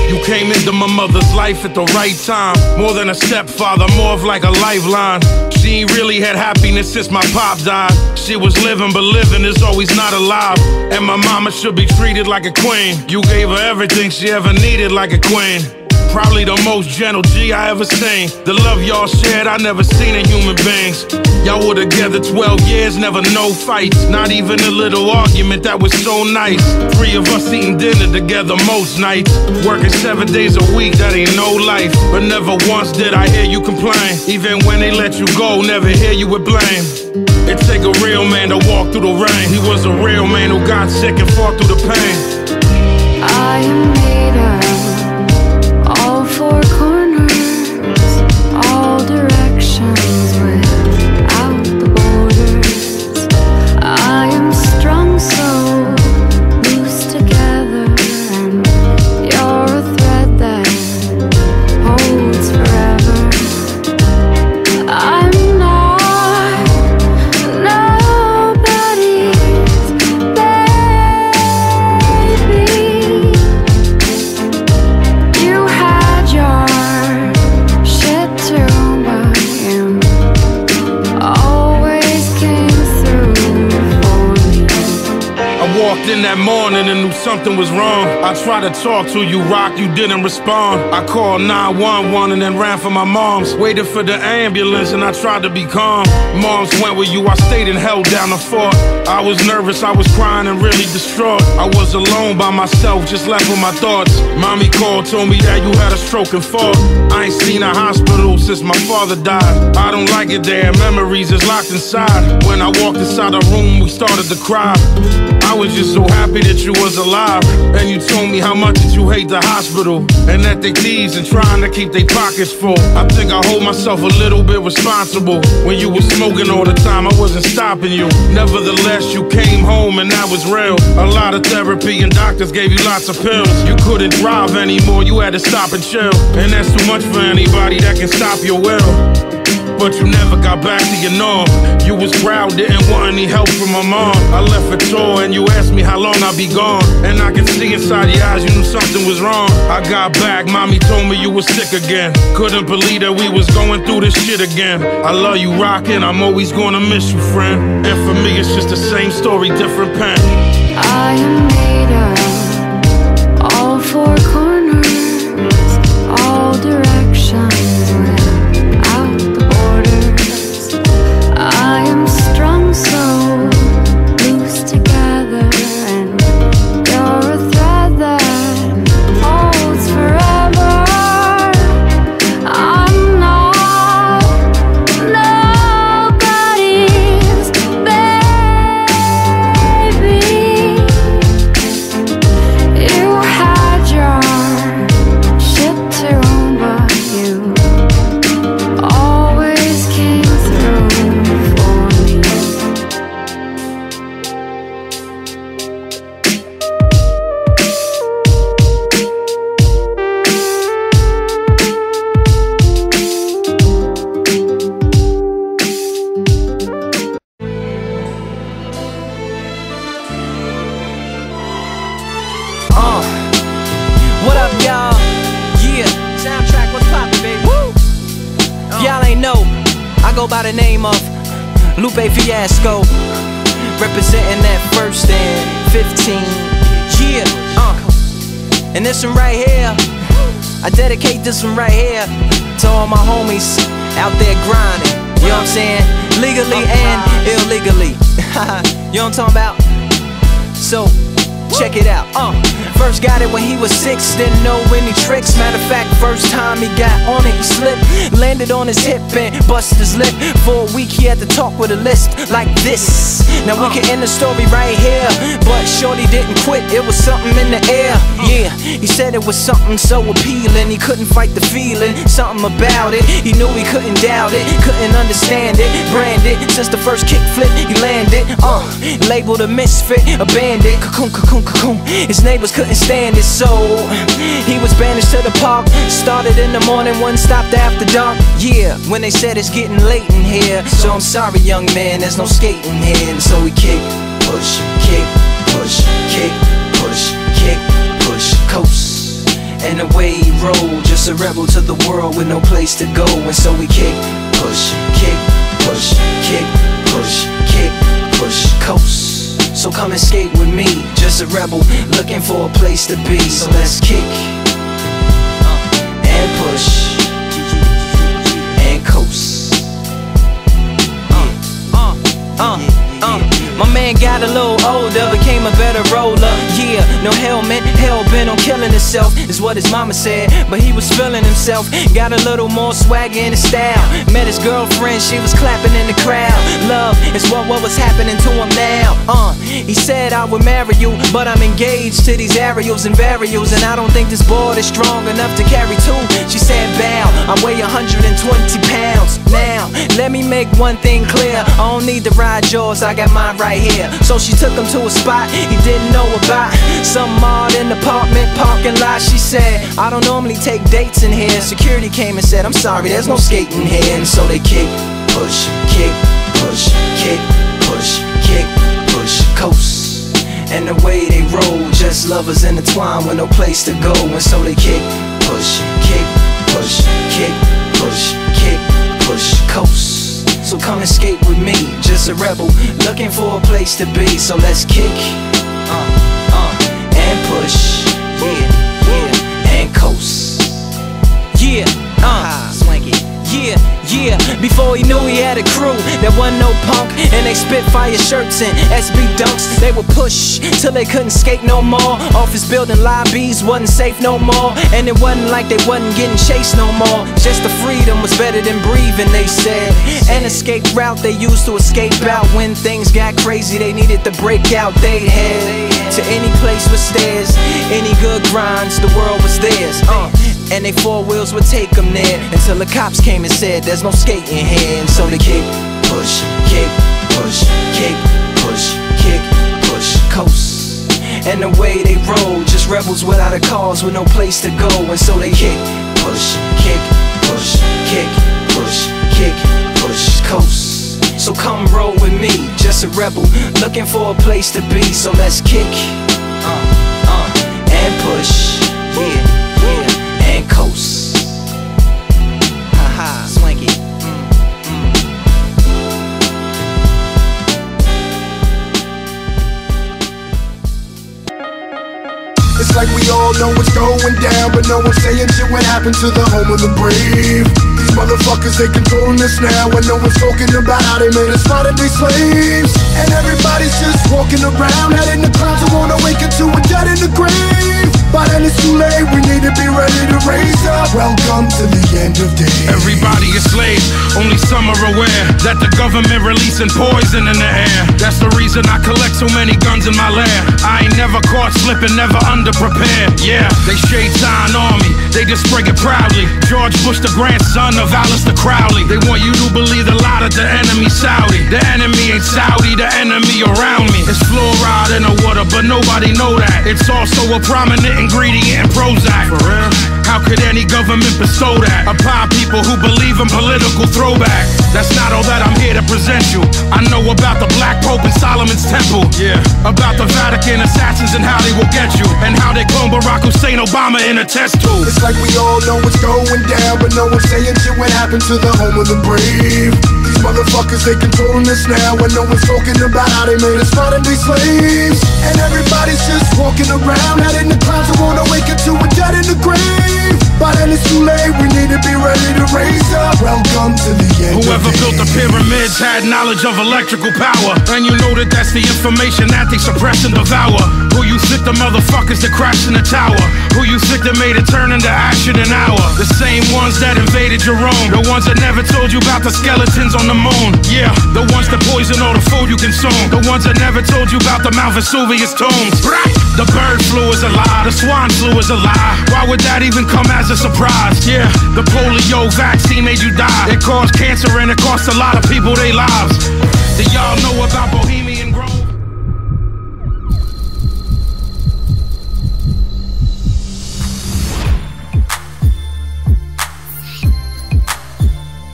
You came into my mother's life at the right time. More than a stepfather, more of like a lifeline. She ain't really had happiness since my pop died. She was living, but living is always not alive. And my mama should be treated like a queen. You gave her everything she ever needed like a queen. Probably the most gentle G I ever seen. The love y'all shared, I never seen in human beings. Y'all were together 12 years, never no fights. Not even a little argument, that was so nice. 3 of us eating dinner together most nights. Working 7 days a week, that ain't no life. But never once did I hear you complain. Even when they let you go, never hear you with blame. It take a real man to walk through the rain. He was a real man who got sick and fought through the pain. I am made of all four corners, all directions without the borders. I am strong, so loose together, and you're a thread that holds forever. I'm not nobody's baby. You had your shit too, but you always came through for me. I walked in that morning and knew something was wrong. I tried to talk to you, Rock, you didn't respond. I called 911 and then ran for my mom's. Waited for the ambulance and I tried to be calm. Moms went with you, I stayed and held down the fort. I was nervous, I was crying and really distraught. I was alone by myself, just left with my thoughts. Mommy called, told me that you had a stroke and fall. I ain't seen a hospital since my father died. I don't like it there, memories is locked inside. When I walked inside the room, we started to cry. I was just so happy that you was alive. And you told me how much that you hate the hospital, and that they thieves and trying to keep their pockets full. I think I hold myself a little bit responsible. When you were smoking all the time, I wasn't stopping you. Nevertheless, you came home and that was real. A lot of therapy and doctors gave you lots of pills. You couldn't drive anymore, you had to stop and chill. And that's too much for anybody that can stop your will. But you never got back to your norm. You was proud, didn't want any help from my mom. I left for tour and you asked me how long I'd be gone. And I can see inside your eyes you knew something was wrong. I got back, mommy told me you was sick again. Couldn't believe that we was going through this shit again. I love you, rockin', I'm always gonna miss you, friend. And for me it's just the same story, different pen. I am made of all four corners, all directions without the borders. I am strong, so loose together, and you're a thread that holds forever. I'm not nobody's baby. You had your shit too, but you always came through for me. What up, y'all? Yeah, soundtrack, what's poppin', baby? Woo! Y'all ain't know, I go by the name of Lupe Fiasco, representing that first and 15. Yeah, and this one right here, I dedicate this one right here to all my homies out there grinding. You know what I'm saying? Legally and illegally. You know what I'm talking about? So, check it out. First got it when he was 6, didn't know any tricks. Matter of fact, first time he got on it, he slipped, landed on his hip and busted his lip. For a week he had to talk with a lisp like this. Now we can end the story right here, but shorty didn't quit, it was something in the air. Yeah, he said it was something so appealing, he couldn't fight the feeling, something about it. He knew he couldn't doubt it, couldn't understand it. Branded, since the first kick flip he landed. Labeled a misfit, a bandit, cocoon, cocoon, cocoon. His neighbors couldn't stand it, so he was banished to the park. Started in the morning, one stopped after dark. Yeah, when they said it's getting late in here, so I'm sorry young man, there's no skating here. And so we kick, push, kick, push, kick, push, kick, push, coast. And away rebel to the world with no place to go. And so we kick, push, kick, push, kick, push, kick, push, coast. So come and skate with me, just a rebel looking for a place to be. So let's kick and push and coast. My man got a little older, became a better roller. Yeah, no helmet, hell-bent on killing himself is what his mama said, but he was feeling himself. Got a little more swagger in his style. Met his girlfriend, she was clapping in the crowd. Love is what was happening to him now. He said I would marry you, but I'm engaged to these aerials and varials, and I don't think this board is strong enough to carry two. She said bow, I weigh 120 pounds. Now, let me make one thing clear, I don't need to ride yours, I got mine right here. So she took him to a spot he didn't know about, some odd in the apartment parking lot. She said, I don't normally take dates in here. Security came and said, I'm sorry, there's no skating here. And so they kick, push, kick, push, kick, push, kick, push, coast. And the way they roll, just lovers intertwined with no place to go. And so they kick, push, kick, push, kick, push, kick, push, coast. So come and skate with me, just a rebel looking for a place to be. So let's kick, and push, yeah, and coast. Yeah, swanky. Yeah, before he knew he had a crew that wasn't no punk, and they spit fire shirts and SB dunks. They would push till they couldn't skate no more. Office building lobbies wasn't safe no more, and it wasn't like they wasn't getting chased no more. Just the freedom was better than breathing, they said. An escape route they used to escape out when things got crazy. They needed to break out. They'd head to any place with stairs, any good grinds, the world was theirs. And they four wheels would take them there until the cops came and said there's no skating here. And so they kick, push, kick, push, kick, push, kick, push, coast. And the way they roll, just rebels without a cause with no place to go. And so they kick, push, kick, push, kick, push, kick, push, coast. So come roll with me, just a rebel looking for a place to be. So let's kick, and push, yeah, and coast. Haha, swanky. It's like we all know what's going down, but no one's saying shit. What happened to the home of the brave? These motherfuckers, they controlling us now, and no one's talking about how they made us modern day slaves. And everybody's just walking around, head in the clouds, who wanna wake up to a dead in the grave. By then it's too late, we need to be ready to raise up. Welcome to the end of days. Everybody is slaves, only some are aware that the government releasing poison in the air. That's the reason I collect so many guns in my lair. I ain't never caught slipping, never underprepared. Yeah, they shade sign on me, they just spray it proudly. George Bush, the grandson of Alistair Crowley. They want you to believe the lie that the enemy Saudi. The enemy ain't Saudi, the enemy around me. It's fluoride in the water, but nobody know that. It's also a prominent ingredient in Prozac. For real? How could any government bestow that upon people who believe in political throwback? That's not all that I'm here to present you. I know about the Black Pope and Solomon's Temple. Yeah, about the Vatican assassins and how they will get you, and how they clone Barack Hussein Obama in a test tube. It's like we all know what's going down, but no one's saying shit. What happened to the home of the brave? These motherfuckers, they controlling us now, and no one's talking about how they made us modern day slaves. And everybody's just walking around, head in the clouds, who wanna wake up to a dead in the grave. By then it's too late, we need to be ready to raise up. Welcome to the end. Whoever built the pyramids had knowledge of electrical power, and you know that that's the information that they suppress and devour. Who you think the motherfuckers that crashed in the tower? Who you think that made it turn into ash in an hour? The same ones that invaded your own, the ones that never told you about the skeletons on the moon. Yeah, the ones that poison all the food you consume, the ones that never told you about the Mount Vesuvius tombs. The bird flu is a lie, the swine flu is a lie. Why would that even come as a surprise? Yeah, the polio vaccine made you die. It caused cancer and it cost a lot of people their lives. Do y'all know about Bohemian?